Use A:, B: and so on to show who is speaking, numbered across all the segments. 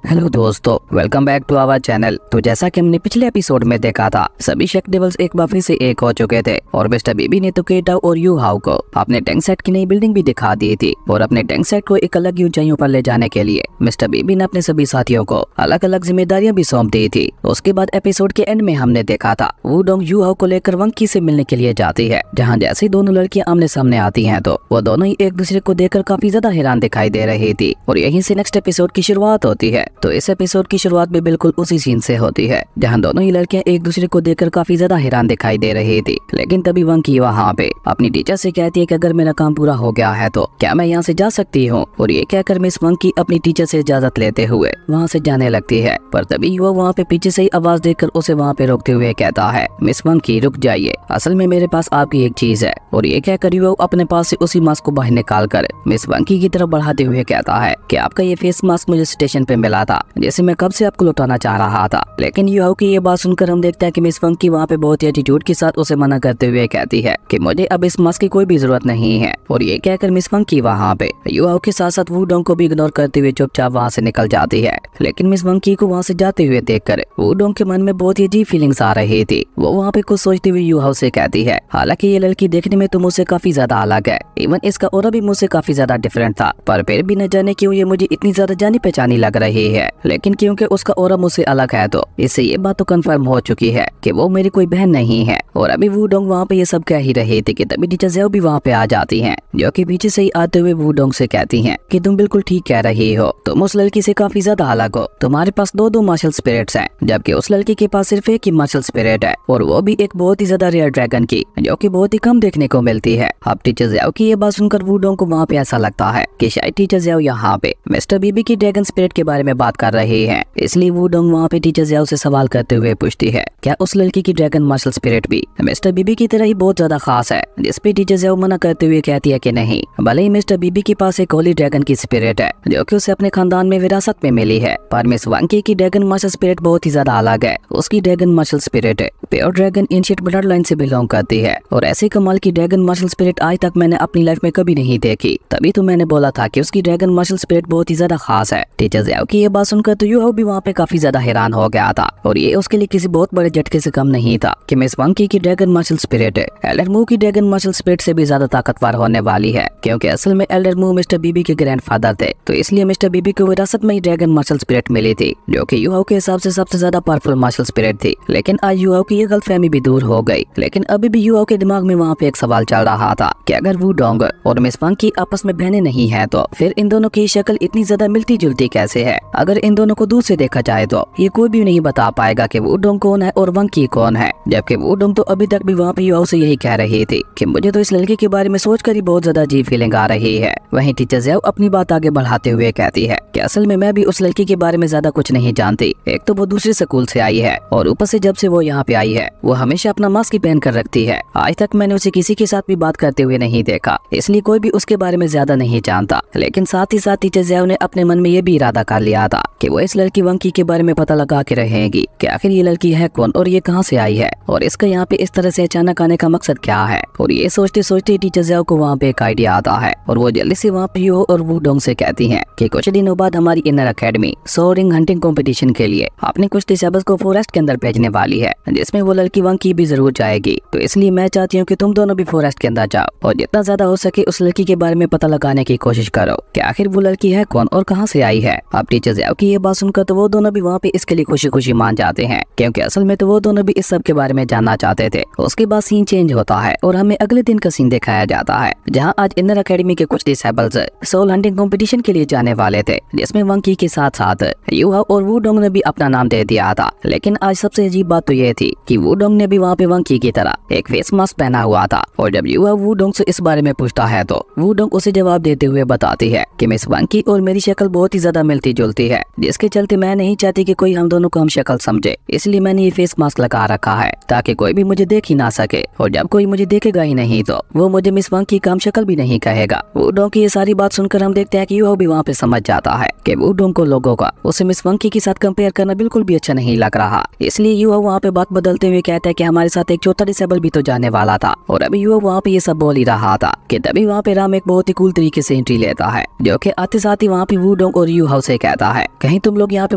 A: Hello दोस्तों, welcome back to our channel. तो जैसा कि हमने पिछले एपिसोड में देखा था, सभी शेक डेविल्स एक बार फिर से एक हो चुके थे और मिस्टर बीबी ने तो केटा और यू हाउ को अपने टैंक सेट की नई बिल्डिंग भी दिखा दी थी और अपने टैंक सेट को एक अलग ऊंचाइयों पर ले जाने के लिए मिस्टर बीबी ने अपने सभी साथियों को अलग अलग जिम्मेदारियां भी सौंप दी थी। उसके बाद एपिसोड के एंड में हमने देखा था वू डोंग यू हाउ को लेकर वंकी से मिलने के लिए जाती है, जहाँ जैसे दोनों लड़कियां आमने सामने आती है तो वो दोनों ही एक दूसरे को देखकर काफी ज्यादा हैरान दिखाई दे रही थी और यहीं से नेक्स्ट एपिसोड की शुरुआत होती है। तो इस एपिसोड की शुरुआत भी बिल्कुल उसी सीन से होती है जहां दोनों ही लड़कियां एक दूसरे को देखकर काफी ज्यादा हैरान दिखाई दे रही थी। लेकिन तभी वंकी वहां पे अपनी टीचर से कहती है कि अगर मेरा काम पूरा हो गया है तो क्या मैं यहाँ से जा सकती हूँ, और ये कहकर मिस वंकी अपनी टीचर से इजाजत लेते हुए वहाँ से जाने लगती है। पर तभी वो वहाँ पे पीछे से ही आवाज देकर उसे वहाँ पे रोकते हुए कहता है, मिस वंकी रुक जाइए, असल में मेरे पास आपकी एक चीज है। और ये कहकर वो अपने पास से उसी मास्क को बाहर निकाल कर मिस वंकी की तरफ बढ़ाते हुए कहता है कि आपका ये फेस मास्क मुझे स्टेशन पे मिला था, जैसे मैं कब से आपको लौटाना चाह रहा था। लेकिन यू हाउ की ये बात सुनकर हम देखते हैं कि मिस वंकी वहाँ पे बहुत ही एटीट्यूड के साथ उसे मना करते हुए कहती है कि मुझे अब इस मास्क की कोई भी जरूरत नहीं है। और ये कहकर मिस वंकी वहाँ पे यू हाउ के साथ साथ वू डोंग को भी इग्नोर करते हुए चुपचाप वहाँ से निकल जाती है। लेकिन मिस वंकी को वहाँ से जाते हुए देखकर वू डोंग के मन में बहुत ही अजीब फीलिंग्स आ रही थी। वो वहाँ पे कुछ सोचते हुए यू हाउ से कहती है, हालांकि ये लड़की देखने में तो मुझसे काफी ज्यादा अलग है, इवन इसका ऑरा भी मुझसे काफी ज्यादा डिफरेंट था, पर फिर भी न जाने क्यों ये मुझे इतनी ज्यादा जानी पहचानी लग रही है। लेकिन क्योंकि उसका ऑरा मुझसे अलग है तो इससे ये बात तो कंफर्म हो चुकी है कि वो मेरी कोई बहन नहीं है। और अभी वू डोंग वहाँ पे ये सब कह ही रही थी कि तभी टीचर ज़ेओ भी वहाँ पे आ जाती हैं, जो कि पीछे से ही आते हुए वू डोंग से कहती हैं कि तुम बिल्कुल ठीक कह रही हो, तुम उस लड़की से काफी ज्यादा अलग हो, तुम्हारे पास दो मार्शल स्पिरिट्स हैं, जबकि उस लड़की के पास सिर्फ एक ही मार्शल स्पिरिट है, और वो भी एक बहुत ही ज्यादा रेयर ड्रैगन की, जो कि बहुत ही कम देखने को मिलती है। अब टीचर ज़ेओ की ये बात सुनकर वू डोंग को वहाँ पे ऐसा लगता है कि शायद टीचर ज़ेओ यहाँ पे मिस्टर बीबी की ड्रैगन स्पिरिट के बारे में बात कर रही है। इसलिए वू डोंग वहाँ पे टीचर ज़ेओ से सवाल करते हुए पूछती है, क्या उस लड़की की ड्रैगन मार्शल स्पिरिट भी मिस्टर बीबी की तरह ही बहुत ज्यादा खास है? जिस पे टीचर ज़ेओ मना करते हुए कहती है कि नहीं, भले ही मिस्टर बीबी के पास एक होली ड्रैगन की स्पिरिट है जो कि उसे अपने खानदान में विरासत में मिली है, पर मिस वंकी की ड्रैगन मार्शल स्पिरिट बहुत ही ज्यादा अलग है। उसकी dragon martial spirit pure dragon ancient blood line से बिलोंग करती है, और ऐसी कमाल की ड्रैगन मार्शल स्पिरिट आज तक मैंने अपनी लाइफ में कभी नहीं देखी। तभी तो मैंने बोला था कि उसकी ड्रैगन मार्शल स्पिरिट बहुत ही ज्यादा खास है। टीचर ज़ेओ की ये बात सुनकर तो यू हाउ भी वहाँ पे काफी ज्यादा हैरान हो गया था, और ये उसके लिए किसी बहुत बड़े झटके से कम नहीं था कि मिस वंकी की ड्रैगन मार्शल स्पिरिट एल्डर मू की ड्रैगन मार्शल स्पिरिट से भी ज्यादा ताकतवर होने वाली है, क्योंकि असल में एल्डर मू मिस्टर बीबी के ग्रैंडफादर थे, तो इसलिए मिस्टर बीबी को विरासत में ही ड्रैगन मार्शल स्पिरिट मिली थी, जो कि यू हाउ के हिसाब से सबसे ज्यादा पावरफुल मार्शल स्पिरिट थी। लेकिन आज यू हाउ की ये गलतफहमी भी दूर हो गई। लेकिन अभी भी यू हाउ के दिमाग में वहाँ पे एक सवाल चल रहा था कि अगर वू डोंग और मिस वंकी आपस में बहनें नहीं है तो फिर इन दोनों की शक्ल इतनी ज्यादा मिलती जुलती कैसे है? अगर इन दोनों को दूर से देखा जाए तो ये कोई भी नहीं बता पाएगा कि वू डोंग कौन है और वंकी कौन है, जबकि वू डोंग तो अभी तक भी वहाँ पे यू हाउ से यही कह रही थी कि मुझे तो इस लड़के के बारे में सोचकर ही बहुत ज्यादा अजीब फीलिंग आ रही है। वहीं टीचर ज़ेओ अपनी बात आगे बढ़ाते हुए कहती है कि असल में मैं भी उस लड़की के बारे में ज्यादा कुछ नहीं जानती। एक तो वो दूसरे स्कूल से आई है, और ऊपर से जब से वो यहाँ पे आई है वो हमेशा अपना मास्क ही पहन कर रखती है। आज तक मैंने उसे किसी के साथ भी बात करते हुए नहीं देखा, इसलिए कोई भी उसके बारे में ज्यादा नहीं जानता। लेकिन साथ ही साथ टीचर ज़ेओ ने अपने मन में ये भी इरादा कर लिया था कि वो इस लड़की वंकी के बारे में पता लगा के रहेगी कि आखिर ये लड़की है कौन और ये कहाँ से आई है, और इसका यहाँ पे इस तरह से अचानक आने का मकसद क्या है। और ये सोचते सोचते टीचर ज़ेओ को वहाँ पे एक आइडिया आता है, और वो जल्दी से वहाँ पे यू और वू डोंग से कहती हैं कि कुछ दिनों बाद हमारी inner academy soaring hunting competition के लिए अपने कुछ डिसेबल्स को फॉरेस्ट के अंदर भेजने वाली है, जिसमें वो लड़की वंकी भी जरूर जाएगी। तो इसलिए मैं चाहती हूँ कि तुम दोनों भी फॉरेस्ट के अंदर जाओ और जितना ज्यादा हो सके उस लड़की के बारे में पता लगाने की कोशिश करो कि आखिर वो लड़की है कौन और कहाँ से आई है। अब टीचर ज़ेओ की ये बात सुनकर तो वो दोनों भी वहाँ पे इसके लिए खुशी खुशी मान जाते हैं, क्योंकि असल में तो वो दोनों भी इस सब के बारे में जानना चाहते थे। उसके बाद सीन चेंज होता है और हमें अगले दिन का सीन दिखाया जाता है, जहाँ आज इनर अकेडमी के कुछ डिसेबल्स सोल हंटिंग कंपटीशन के लिए जाने वाले थे, जिसमें वंकी के साथ साथ यू हाउ और वू डोंग ने भी अपना नाम दे दिया था। लेकिन आज सबसे अजीब बात तो ये थी कि वू डोंग ने भी वहाँ पे वंकी की तरह एक फेस मास्क पहना हुआ था, और जब यू हाउ वू डोंग से इस बारे में पूछता है तो वू डोंग उसे जवाब देते हुए बताती है कि मिस वंकी और मेरी शक्ल बहुत ही ज्यादा मिलती जुलती है, जिसके चलते मैं नहीं चाहती कि कोई हम दोनों को हम शक्ल समझे, इसलिए मैंने ये फेस मास्क लगा रखा है ताकि कोई भी मुझे देख ही ना सके, और जब कोई मुझे देखेगा ही नहीं तो वो मुझे मिस वंकी का हम शक्ल भी नहीं कहेगा। वू डोंग की ये सारी बात सुनकर हम देखते हैं कि यू हाउ भी वहाँ पे समझ जाता है कि वू डोंग को लोगों का उसे मिस वंकी के साथ कंपेयर करना बिल्कुल भी अच्छा नहीं लग रहा। इसलिए यू हाउ वहाँ पे बात बदलते हुए कहता है कि हमारे साथ एक चौथा डिसेबल भी तो जाने वाला था, और अभी यू हाउ वहाँ पे ये सब बोल ही रहा था कि तभी वहाँ पे राम एक बहुत ही कूल तरीके से एंट्री लेता है, जो कि आते साथ ही वहाँ पे वू डोंग और यू हाउ से कहता है, कहीं तुम लोग यहाँ पे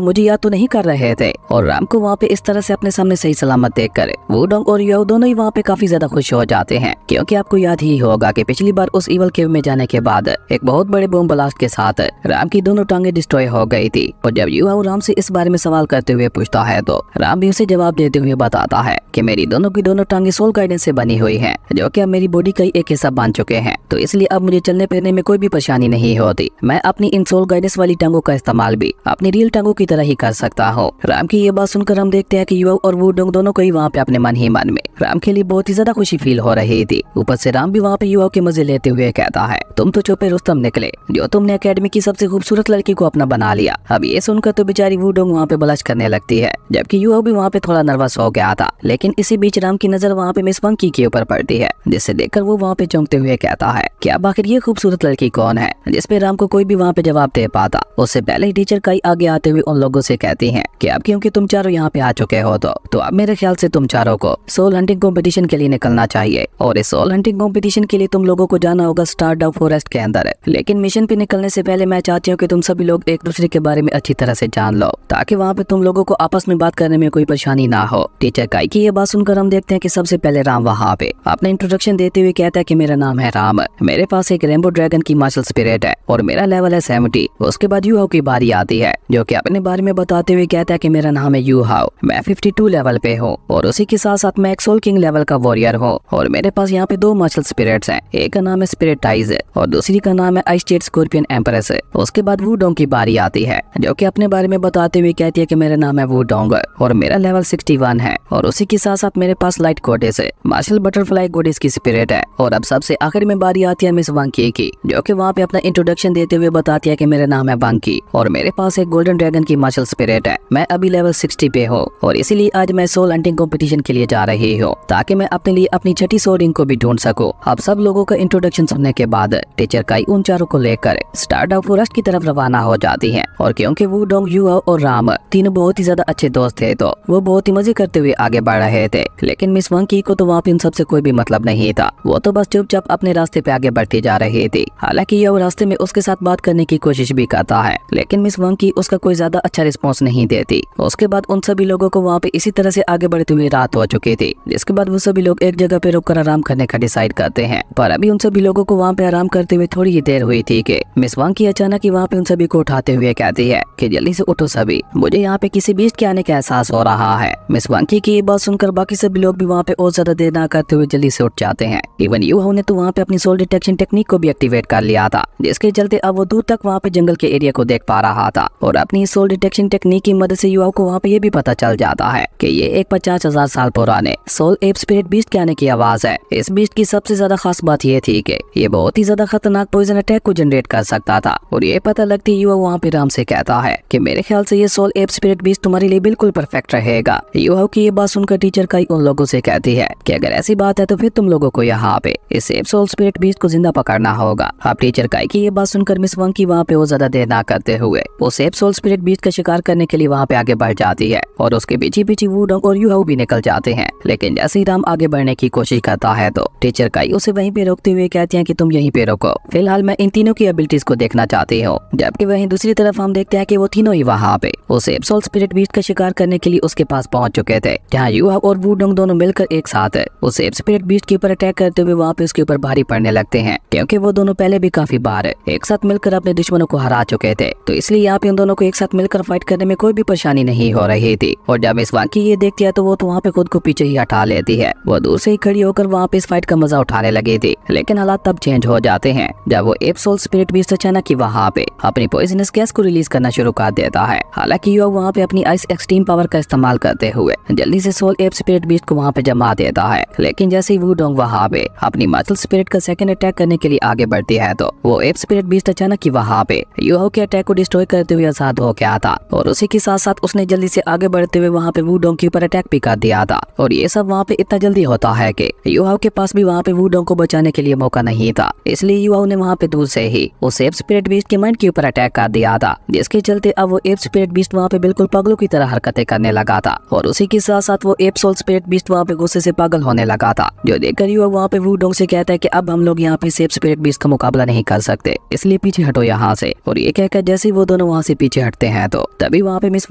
A: मुझे याद तो नहीं कर रहे थे। और राम को वहाँ पे इस तरह से अपने सामने सही सलामत देखकर वुडोंग और यूहाओ दोनों ही वहाँ पे काफी ज्यादा खुश हो जाते हैं, क्योंकि आपको याद ही होगा कि पिछली बार उस इवल केव में जाने के बाद एक बहुत बड़े बम ब्लास्ट के साथ राम की दोनों टांगे डिस्ट्रॉय हो गई थी। और जब यूहाओ राम से इस बारे में सवाल करते हुए पूछता है तो राम भी उसे जवाब देते हुए बताता है कि मेरी दोनों की दोनों टांगे सोल गाइडेंस से बनी हुई हैं, जो कि अब मेरी बॉडी का ही एक हिस्सा बन चुके हैं, तो इसलिए अब मुझे चलने फिरने में कोई भी परेशानी नहीं होती। मैं अपनी इन सोल गाइडेंस वाली टांगों का इस्तेमाल भी अपनी रियल टांगों की तरह ही कर सकता हूँ। राम की ये बात सुनकर हम देखते हैं कि यूहाओ और वुडोंग दोनों को ही वहाँ पे अपने मन ही मन में राम के लिए बहुत ही ज्यादा खुशी फील हो रही थी। ऊपर से राम भी वहाँ पे यूहाओ के मजे लेते हुए कहता है, तुम तो चुपे रुस्तम निकले, जो तुमने एकेडमी की सबसे खूबसूरत लड़की को अपना बना लिया। अब ये सुनकर तो बेचारी वुडोंग वहाँ पे ब्लश करने लगती है, जबकि यूहाओ भी वहाँ पे थोड़ा नर्वस हो गया था। लेकिन इसी बीच राम की नजर वहाँ पे मिस वंकी के ऊपर पड़ती है, जिसे देखकर वो वहाँ पे चौंकते हुए कहता है कि अब आखिर ये खूबसूरत लड़की कौन है, जिसपे राम को कोई भी वहाँ पे जवाब दे पाता। उससे पहले ही टीचर काई आगे आते हुए उन लोगों से कहती है कि अब क्योंकि तुम चारों यहाँ पे आ चुके हो तो अब मेरे ख्याल से तुम चारों को सोल हंटिंग कंपटीशन के लिए निकलना चाहिए। और इस सोल हंटिंग कंपटीशन के लिए तुम लोगों को जाना होगा स्टारडाउ फॉरेस्ट के अंदर। लेकिन मिशन पे निकलने से पहले मैं चाहती हूँ कि तुम सभी लोग एक दूसरे के बारे में अच्छी तरह से जान लो, ताकि वहाँ पे तुम लोगों को आपस में बात करने में कोई परेशानी ना हो। टीचर काई की ये बात सुनकर हम देखते हैं कि सबसे पहले राम वहाँ पे अपना इंट्रोडक्शन देते हुए कहता है कि मेरा नाम है राम, मेरे पास एक रेनबो ड्रैगन की मार्शल स्पिरिट है और मेरा लेवल है 70। उसके बाद यूहाओ की बारी आती है, जो कि अपने बारे में बताते हुए कहता है कि मेरा नाम है यूहाओ, मैं 52 लेवल पे हूँ और उसी के साथ साथ मैं एक सोल किंग लेवल का वॉरियर हूँ और मेरे पास यहाँ पे 2 मार्शल स्पिरिट्स हैं, एक का नाम है स्पिरिट टाइज और दूसरी का नाम है आइस जेट स्कॉर्पियन एम्प्रेस। उसके बाद वुडोंग की बारी आती है, जो कि अपने बारे में बताते हुए कहती है कि मेरा नाम है वुडोंग और मेरा लेवल 61 है और उसी के साथ साथ मेरे पास लाइट गोडेस है, मार्शल बटरफ्लाई गोडेस की स्पिरिट है। और अब सबसे आखिर में बारी आती है मिस वांकी की, जो कि वहाँ पे अपना इंट्रोडक्शन देते हुए बताती है कि मेरा नाम है वांकी और मेरे पास एक गोल्डन ड्रैगन की मार्शल स्पिरिट है। मैं अभी लेवल 60 पे हूँ और इसीलिए आज मैं सोल हंटिंग कंपटीशन के लिए जा रही हूँ, ताकि मैं अपने लिए अपनी छठी सोल रिंग को भी ढूंढ सकूं। अब सब लोगों का इंट्रोडक्शन सुनने के बाद टीचर काई उन चारों को लेकर स्टारडाउ फॉरेस्ट की तरफ रवाना हो जाती है। और क्योंकि वुडोंग, यूहाओ और राम तीनों बहुत ही ज्यादा अच्छे दोस्त थे, तो वो बहुत ही मजे करते हुए आगे बढ़ रहे थे। लेकिन मिस वांकी को तो वहाँ पे इन सबसे कोई भी मतलब नहीं था, वो तो बस चुपचाप अपने रास्ते पे आगे बढ़ती जा रही थी। हालांकि यूहाओ रास्ते में उसके साथ बात करने की कोशिश भी करता है, लेकिन मिस वांकी उसका कोई ज्यादा अच्छा रिस्पॉन्स नहीं देती। उसके बाद उन सभी लोगों को वहाँ पे इसी तरह से आगे बढ़ते हुए रात हो चुकी थी, जिसके बाद वो सभी लोग एक जगह पे रुककर आराम करने का डिसाइड करते हैं। पर अभी उन सभी लोगों को वहाँ पे आराम करते हुए थोड़ी ही देर हुई थी कि मिस वांकी अचानक ही वहाँ पे उन सभी को उठाते हुए कहती है कि जल्दी से उठो सभी, मुझे यहाँ पे किसी बीस्ट के आने का एहसास हो रहा है। मिस वांकी की ये बात सुनकर बाकी सभी लोग भी वहाँ पे और ज्यादा देर ना करते हुए जल्दी से उठ जाते हैं। इवन यूहाओ ने तो वहाँ पे अपनी सोल डिटेक्शन टेक्निक को भी एक्टिवेट कर लिया था, जिसके चलते अब वो दूर तक वहाँ पे जंगल के एरिया को देख पा रहा था। और अपनी सोल डिटेक्शन टेक्निक की मदद से यूहाओ को वहाँ पे ये भी पता चल जाता है कि ये एक 50,000 साल पुराने सोल एप स्पिरिट बीस्ट के आने की आवाज है। इस बीस्ट की सबसे ज्यादा खास बात ये थी कि ये बहुत ही ज्यादा खतरनाक पॉइजन अटैक को जनरेट कर सकता था। और ये पता लगती यूहाओ वहाँ पे राम से कहता है कि मेरे ख्याल से ये सोल एप स्पिरिट बीस्ट तुम्हारे लिए बिल्कुल परफेक्ट रहेगा। यूहाओ की ये बात सुनकर टीचर काई उन लोगों से कहती है कि अगर ऐसी बात है तो फिर तुम लोगों को यहाँ पे इस एप सोल स्पिरिट बीस्ट को जिंदा पकड़ना होगा। अब टीचर काई की ये बात सुनकर मिस वांकी वहाँ पे वो ज्यादा देर ना करते हुए उस एप सोल स्पिरिट बीस्ट का शिकार करने के लिए वहाँ पे आगे बढ़ जाती है और उसके पीछे पीछे वुडोंग और यूहाओ भी निकल जाते हैं। लेकिन जैसे ही राम आगे बढ़ने की कोशिश करता है तो टीचर काई उसे वहीं पे रोकते हुए कहती हैं कि तुम यहीं पे रुको, फिलहाल मैं इन तीनों की एबिलिटीज को देखना चाहती हूँ। जबकि वहीं दूसरी तरफ हम देखते हैं कि वो तीनों ही वहाँ पे उस एप सोल स्पिरिट बीस्ट का शिकार करने के लिए उसके पास पहुंच चुके थे, जहाँ यूहाओ और वुडोंग दोनों मिलकर एक साथ उस एप स्पिरिट बीस्ट के ऊपर अटैक करते हुए वहाँ पे उसके ऊपर भारी पड़ने लगते हैं, क्योंकि वो दोनों पहले भी काफी बार एक साथ मिलकर अपने दुश्मनों को हरा चुके थे। तो इसलिए यहाँ पे उन दोनों को एक साथ मिलकर फाइट करने में कोई भी परेशानी नहीं हो रही थी। और जब मिस वांकी ये देखती है तो वो तो वहाँ पे खुद को पीछे ही हटा लेती है। वो दूर से ही खड़ी होकर वहाँ पे इस फाइट का मजा उठाने लगी थी। लेकिन हालात तब चेंज हो जाते हैं जब वो एप सोल स्पिरिट बीस्ट अचानक ही वहाँ पे अपनी पॉइजनस गैस को रिलीज करना शुरू कर देता है। हालांकि यूहाओ वहाँ पे अपनी आइस एक्सट्रीम पावर का इस्तेमाल करते हुए जल्दी से सोल एप स्पिरिट बीस्ट को वहाँ पे जमा देता है। लेकिन जैसे ही वुडोंग वहाँ पे अपनी मार्शल स्पिरिट का सेकंड अटैक करने के लिए आगे बढ़ती है तो वो एप स्पिरिट बीस्ट अचानक ही वहाँ पे यूहाओ के अटैक को डिस्ट्रॉय करते हुए आजाद हो गया था। और उसी के साथ साथ उसने जल्दी से आगे बढ़ते हुए वहाँ पे वुडोंग के ऊपर अटैक भी कर दिया था। और ये सब वहाँ पे इतना जल्दी होता है कि यूहाओ के पास भी वहाँ पे वुडोंग को बचाने के लिए मौका नहीं था, इसलिए यूहाओ ने वहाँ पे दूर से ही उस एप स्पिरिट बीस्ट के माइंड के ऊपर अटैक कर दिया था, जिसके चलते अब वो एप स्पिरिट बीस्ट वहाँ पे बिल्कुल पागलों की तरह हरकतें करने लगा था। और उसी के साथ साथ वो एप सोल स्पिरिट बीस्ट वहाँ पे गुस्से से पागल होने लगा था, जो देखकर यूहाओ वहाँ पे वुडोंग से कहता है कि अब हम लोग यहाँ पे एप स्पिरिट बीस्ट का मुकाबला नहीं कर सकते, इसलिए पीछे हटो यहाँ से। और ये कहकर जैसे वो दोनों दोनों वहाँ से पीछे हटते हैं तो तभी वहाँ पे मिस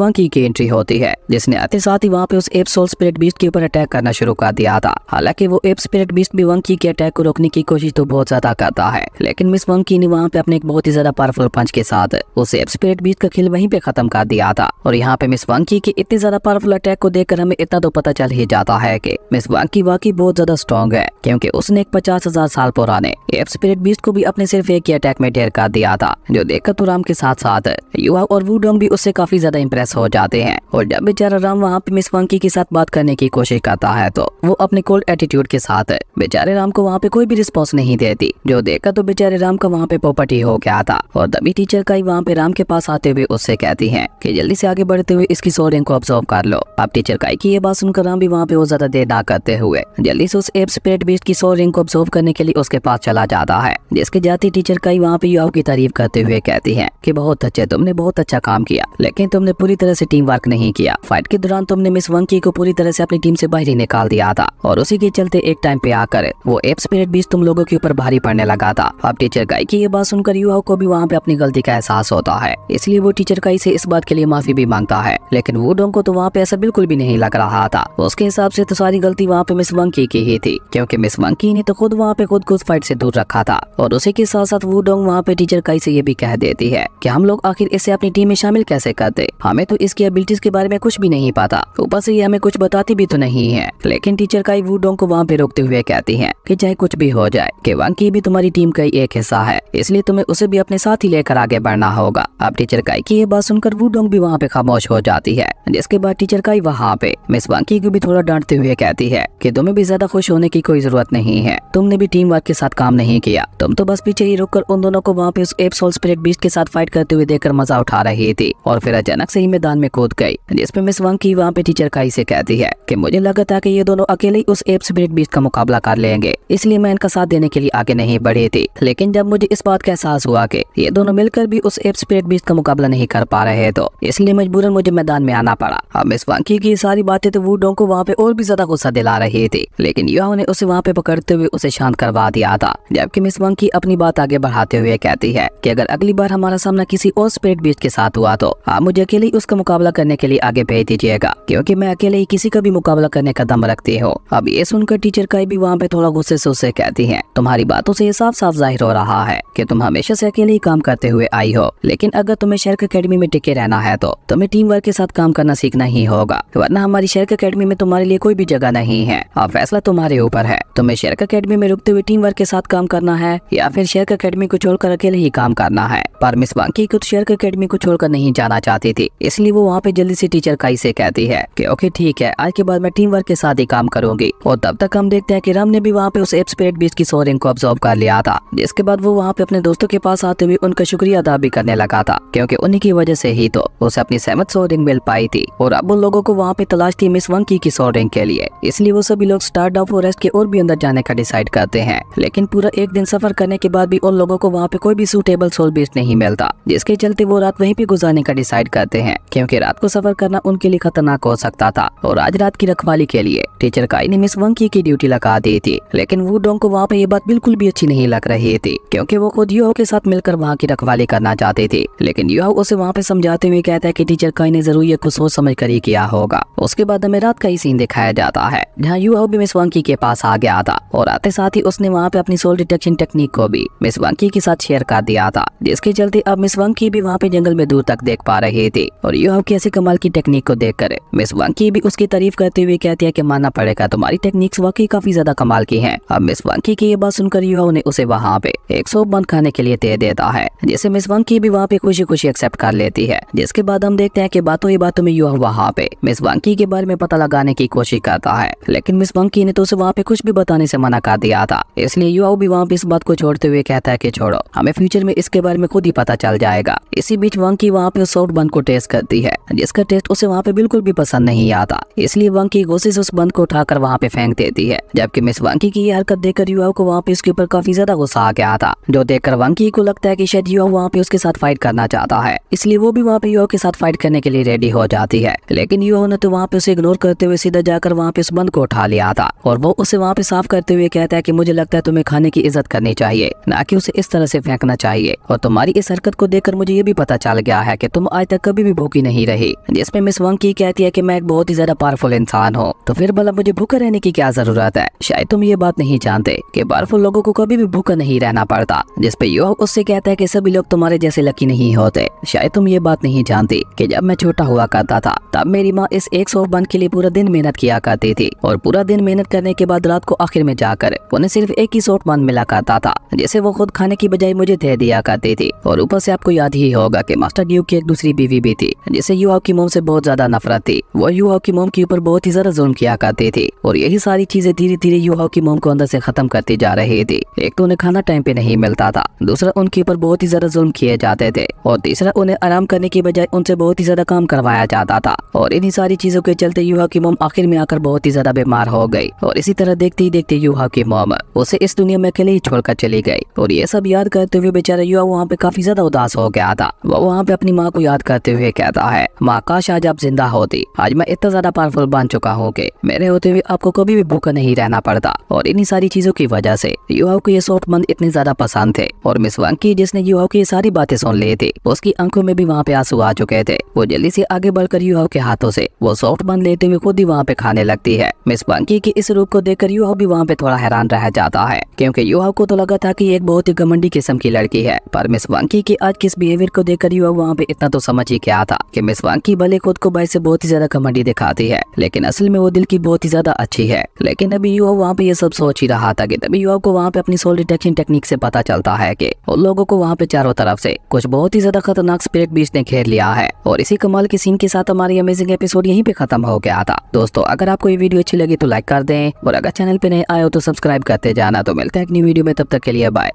A: वंकी की एंट्री होती है, जिसने आते साथ ही वहाँ पे उस एप सोल स्पिरिट बीस्ट के ऊपर अटैक करना शुरू कर दिया था। हालांकि वो एप स्पिरिट बीस्ट भी वंकी के अटैक को रोकने की कोशिश तो बहुत ज्यादा करता है, लेकिन मिस वंकी ने वहाँ पे अपने एक बहुत ही ज्यादा पावरफुल पंच के साथ उस एप स्पिरिट बीस्ट का खेल वहीं पे खत्म कर दिया था। और यहाँ पे मिस वंकी के इतने ज्यादा पावरफुल अटैक को देखकर हमें इतना तो पता चल ही जाता है कि मिस वंकी वाकई बहुत ज्यादा स्ट्रॉन्ग है, क्योंकि उसने एक 50,000 साल पुराने एप स्पिरिट बीस्ट को भी अपने सिर्फ एक ही अटैक में ढेर कर दिया था, जो देखकर तो राम के साथ साथ युवा और वुडोंग भी उससे काफी ज्यादा इंप्रेस हो जाते हैं। और जब बेचारा राम वहाँ पे मिस वंकी के साथ बात करने की कोशिश करता है तो वो अपने कोल्ड एटीट्यूड के साथ बेचारे राम को वहाँ पे कोई भी रिस्पॉन्स नहीं देती, जो देखकर तो बेचारे राम का वहाँ पे पोपटी हो गया था। और तभी टीचर काई वहाँ पे राम के पास आते हुए उससे कहती है कि जल्दी से आगे बढ़ते हुए इसकी सोल रिंग को ऑब्जर्व कर लो। अब टीचर काई की ये बात सुनकर राम भी वहाँ पे बहुत ज्यादा देर ना करते हुए जल्दी से उस एप स्पिरिट बीस्ट की सोल रिंग को ऑब्जर्व करने के लिए उसके पास चला जाता है, जिसके जाते टीचर काई वहाँ पे युवाओं की तारीफ करते हुए कहती है कि बहुत अच्छे, तुमने बहुत अच्छा काम किया, लेकिन तुमने पूरी तरह से टीम वर्क नहीं किया। फाइट के दौरान तुमने मिस वंकी को पूरी तरह से अपनी टीम से बाहर ही निकाल दिया था, और उसी के चलते एक टाइम पे आकर वो एप स्पिरिट बीस्ट तुम लोगों के ऊपर भारी पड़ने लगा था। अब टीचर काई की ये बात सुनकर युवाओं को भी वहाँ पे अपनी गलती का एहसास होता है, इसलिए वो टीचर काई से इस बात के लिए माफी भी मांगता है। लेकिन वुडोंग को तो वहाँ पे ऐसा बिल्कुल भी नहीं लग रहा था, उसके हिसाब से तो सारी गलती वहाँ पे मिस वंकी की ही थी, क्योंकि मिस वंकी ने तो खुद वहाँ पे खुद को उस फाइट से दूर रखा था। और उसी के साथ साथ वुडोंग वहाँ पे टीचर काई से ये भी कह देती है कि हम लोग आखिर इसे अपनी टीम में शामिल कैसे करते, हमें तो इसकी एबिलिटीज के बारे में कुछ भी नहीं पता, ऊपर से ये हमें कुछ बताती भी तो नहीं है। लेकिन टीचर काई वुडोंग को वहाँ पे रोकते हुए कहती है कि चाहे कुछ भी हो जाए, कि वंकी भी तुम्हारी टीम का ही एक हिस्सा है, इसलिए तुम्हें उसे भी अपने साथ ही लेकर आगे बढ़ना होगा। अब टीचर काई की ये बात सुनकर वुडोंग भी वहाँ पे खामोश हो जाती है, जिसके बाद टीचर काई वहाँ पे मिस वंकी को भी थोड़ा डांटते हुए कहती है कि तुम्हें भी ज्यादा खुश होने की कोई जरूरत नहीं है, तुमने भी टीम वर्क के साथ काम नहीं किया, तुम तो बस पीछे ही रुककर उन दोनों को वहाँ पे उस एप सोल स्पिरिट बीस्ट के साथ फाइट करते हुए देखकर मजा उठा रही थी। और फिर अचानक से ही मैदान में कूद गई, जिसपे मिस वंकी वहाँ पे टीचर काई से कहती है कि मुझे लगा था कि ये दोनों अकेले ही उस एप स्पिरिट बीस्ट का मुकाबला कर लेंगे, इसलिए मैं इनका साथ देने के लिए आगे नहीं बढ़ी थी। लेकिन जब मुझे इस बात का एहसास हुआ कि ये दोनों मिलकर भी उस एप स्पिरिट बीस्ट का मुकाबला नहीं कर पा रहे, तो इसलिए मजबूरन मुझे मैदान में आना पड़ा। अब मिस वंकी की सारी बातें तो वुडोंग को वहाँ पे और भी ज्यादा गुस्सा दिला रही थी, लेकिन युवाओं ने उसे वहाँ पे पकड़ते हुए उसे शांत करवा दिया था। जबकि मिस वंकी अपनी बात आगे बढ़ाते हुए कहती है कि अगर अगली बार हमारा सामना किसी और स्पिरिट बीस्ट के साथ हुआ तो आप मुझे अकेले ही उसका मुकाबला करने के लिए आगे भेज दीजिएगा, क्योंकि मैं अकेले ही किसी का भी मुकाबला करने का दम रखती हूँ। अब ये सुनकर टीचर काई भी वहाँ पे थोड़ा गुस्से से उसे कहती है, तुम्हारी बातों से ये साफ साफ जाहिर हो रहा है कि तुम हमेशा से अकेले ही काम करते हुए आई हो, लेकिन अगर तुम्हें शर्क एकेडमी में टिके रहना है तो तुम्हें टीम वर्क के साथ काम करना सीखना ही होगा, वरना हमारी शर्क एकेडमी में तुम्हारे लिए कोई भी जगह नहीं है। अब फैसला तुम्हारे ऊपर है, तुम्हें शर्क एकेडमी में रुकते हुए टीम वर्क के साथ काम करना है या फिर शर्क एकेडमी को छोड़कर अकेले ही काम करना है। पर मिस वंकी को शर्क एकेडमी को छोड़कर नहीं जाना चाहती थी, इसलिए वो वहाँ पे जल्दी से टीचर काई से कहती है कि ओके ठीक है, आज के बाद मैं टीम वर्क के साथ ही काम करूंगी। और तब तक हम देखते हैं कि राम ने भी वहाँ पे उस एप स्पिरिट बीस्ट की सोल रिंग को ऑब्जर्व कर लिया था, जिसके बाद वो वहाँ पे अपने दोस्तों के पास आते हुए उनका शुक्रिया अदा भी करने लगा था, क्योंकि उन्हीं की वजह से ही तो उसे अपनी 7th सोल रिंग मिल पाई थी। और अब उन लोगों को वहाँ पे तलाश थी मिस वंकी की सोल रिंग के लिए, इसलिए वो सभी लोग स्टार डाउ फॉरेस्ट के और भी अंदर जाने का डिसाइड करते हैं। लेकिन पूरा एक दिन सफर करने के बाद भी उन लोगों को वहाँ पे कोई भी सूटेबल सोल बीस्ट नहीं मिलता, जिसके चलते वो रात वहीं पे गुजारने का डिसाइड करते हैं, क्योंकि रात को सफर करना उनके लिए खतरनाक हो सकता था। और आज रात की रखवाली के लिए टीचर काई ने मिस वंकी की ड्यूटी लगा दी थी। लेकिन वुडोंग को वहाँ पे ये बात बिल्कुल भी अच्छी नहीं लग रही थी, क्योंकि वो खुद युवाओं के साथ मिलकर वहाँ की रखवाली करना चाहती थी। लेकिन युवा उसे वहाँ पे समझाते हुए कहता है कि टीचर काई ने जरूर ये कुछ सोच समझ कर ही किया होगा। उसके बाद हमें रात का ही सीन दिखाया जाता है, जहाँ युवा भी मिस वंकी के पास आ गया था, और आते साथ ही उसने वहाँ पे अपनी सोल डिटेक्शन टेक्निक को भी मिस वंकी के साथ शेयर कर दिया था, जिसके चलते अब मिस वंकी भी वहाँ पे जंगल में दूर तक देख पा रही थी। और युवा की ऐसी कमाल की टेक्निक को देखकर मिस वंकी भी उसकी तारीफ करते हुए कहती है कि मानना पड़ेगा, तुम्हारी टेक्निक्स वाकई काफी ज्यादा कमाल की हैं। अब मिस वंकी की ये बात सुनकर युवा ने उसे वहाँ पे एक सूप बंद खाने के लिए दे देता है, जिसे मिस वंकी भी वहाँ पे खुशी खुशी एक्सेप्ट कर लेती है। जिसके बाद हम देखते हैं कि बातों ही बातों में युवा वहाँ पे मिस वंकी के बारे में पता लगाने की कोशिश करता है, लेकिन मिस वंकी ने तो उसे वहाँ पे कुछ भी बताने से मना कर दिया था। इसलिए युवा भी वहाँ पे इस बात को छोड़ते हुए कहता है कि छोड़ो, हमें फ्यूचर में इसके बारे में खुद ही पता चल जाएगा। इसी बीच वंकी वहाँ पे उस सॉफ्ट बंद को टेस्ट करती है, जिसका टेस्ट उसे वहाँ पे बिल्कुल भी पसंद नहीं आता, इसलिए वंकी गुस्से से उस बंद को उठाकर वहाँ पे फेंक देती है। जबकि मिस वंकी की ये हरकत देखकर युवा को वहाँ पे उसके ऊपर काफी ज्यादा गुस्सा आ गया था, जो देखकर वंकी को लगता है कि शायद युवा वहाँ पे उसके साथ फाइट करना चाहता है, इसलिए वो भी वहाँ पे युवा के साथ फाइट करने के लिए रेडी हो जाती है। लेकिन युवा ने तो वहाँ पे उसे इग्नोर करते हुए सीधा जाकर वहाँ पे उस बंद को उठा लिया था, और वो उसे वहाँ पे साफ करते हुए कहता है कि मुझे लगता है तुम्हें खाने की इज्जत करनी चाहिए, ना कि उसे इस तरह से फेंकना चाहिए। और तुम्हारी इस हरकत को देखकर मुझे ये भी पता चल गया है कि तुम आज तक कभी भी भूखी नहीं रही। जिसमें मिस वंग की कहती है कि मैं एक बहुत ही ज्यादा पावरफुल इंसान हूँ, तो फिर भला मुझे भूखा रहने की क्या जरूरत है। शायद तुम ये बात नहीं जानते कि पावरफुल लोगों को कभी भी भूखा नहीं रहना पड़ता। जिसपे युवा उससे कहता है कि सभी लोग तुम्हारे जैसे लकी नहीं होते। शायद तुम ये बात नहीं जानती कि जब मैं छोटा हुआ करता था तब मेरी माँ इस एक सॉफ्ट बन के लिए पूरा दिन मेहनत किया करती थी, और पूरा दिन मेहनत करने के बाद रात को आखिर में जाकर उन्हें सिर्फ एक ही सॉफ्ट बन मिला करता था, जिसे वो खुद खाने की बजाय मुझे दे दिया करती थी। और ऊपर से आपको याद ही होगा कि मास्टर ड्यूक की एक दूसरी बीवी भी थी, जिसे युवा की मोम से बहुत ज्यादा नफरत थी। वो युवा की मोम के ऊपर बहुत ही ज्यादा जुल्म किया करती थी, और यही सारी चीजें धीरे धीरे युवा की मोम को अंदर से खत्म करती जा रही थी। एक तो उन्हें खाना टाइम पे नहीं मिलता था, दूसरा उनके ऊपर बहुत ही ज्यादा जुल्म किए जाते थे, और तीसरा उन्हें आराम करने की बजाय उनसे बहुत ही ज्यादा काम करवाया जाता था। और इन्हीं सारी चीजों के चलते युवा की मोम आखिर में आकर बहुत ही ज्यादा बीमार हो गई, और इसी तरह देखते ही देखते युवा की मोम उसे इस दुनिया में अकेले ही छोड़कर चली गई। और ये सब याद करते हुए बेचारा युवा वहाँ पे काफी ज्यादा उदास हो गया था। वो वहाँ पे अपनी माँ को याद करते हुए कहता है, माँ काश आज आप जिंदा होती। आज मैं इतना ज्यादा पावरफुल बन चुका हूँ कि मेरे होते हुए आपको कभी भी भूखा नहीं रहना पड़ता। और इन्हीं सारी चीजों की वजह से युवा को ये सॉफ्ट बंद इतने ज्यादा पसंद थे। और मिस वंग की जिसने युवा की ये सारी बातें सुन ली थी, उसकी आंखों में भी वहाँ पे आंसू आ चुके थे। वो जल्दी से आगे बढ़कर युवा के हाथों से वो सॉफ्ट बंद लेते हुए खुद ही वहाँ पे खाने लगती है। मिस वंकी की इस रूप को देखकर युवा भी वहाँ पे थोड़ा हैरान रह जाता है, क्योंकि युवा को तो लगा था कि एक बहुत ही घमंडी किस्म की लड़की है। पर मिस वंकी की आज किस बिहेवियर को देखकर युवा वहाँ पे इतना तो समझ ही गया था कि मिस वंकी भले खुद को बाहर से बहुत ही ज्यादा घमंडी दिखाती है, लेकिन असल में वो दिल की बहुत ही ज्यादा अच्छी है। लेकिन अभी युवा वहाँ पे ये सब सोच ही रहा था कि तभी युवा को वहाँ पे अपनी सोल डिटेक्शन टेक्निक से पता चलता है कि उन लोगों को वहाँ पे चारों तरफ से कुछ बहुत ही ज्यादा खतरनाक स्पिरिट बीस्ट ने घेर लिया है। और इसी कमाल के सीन के साथ हमारी अमेजिंग एपिसोड यहीं पे खत्म हो गया था। दोस्तों, अगर आपको ये वीडियो अच्छी लगी तो लाइक कर दें, और अगर चैनल पे नए आए हो तो सब्सक्राइब करते जाना। तो मिलते हैं एक नई वीडियो में, तब तक के लिए बाय।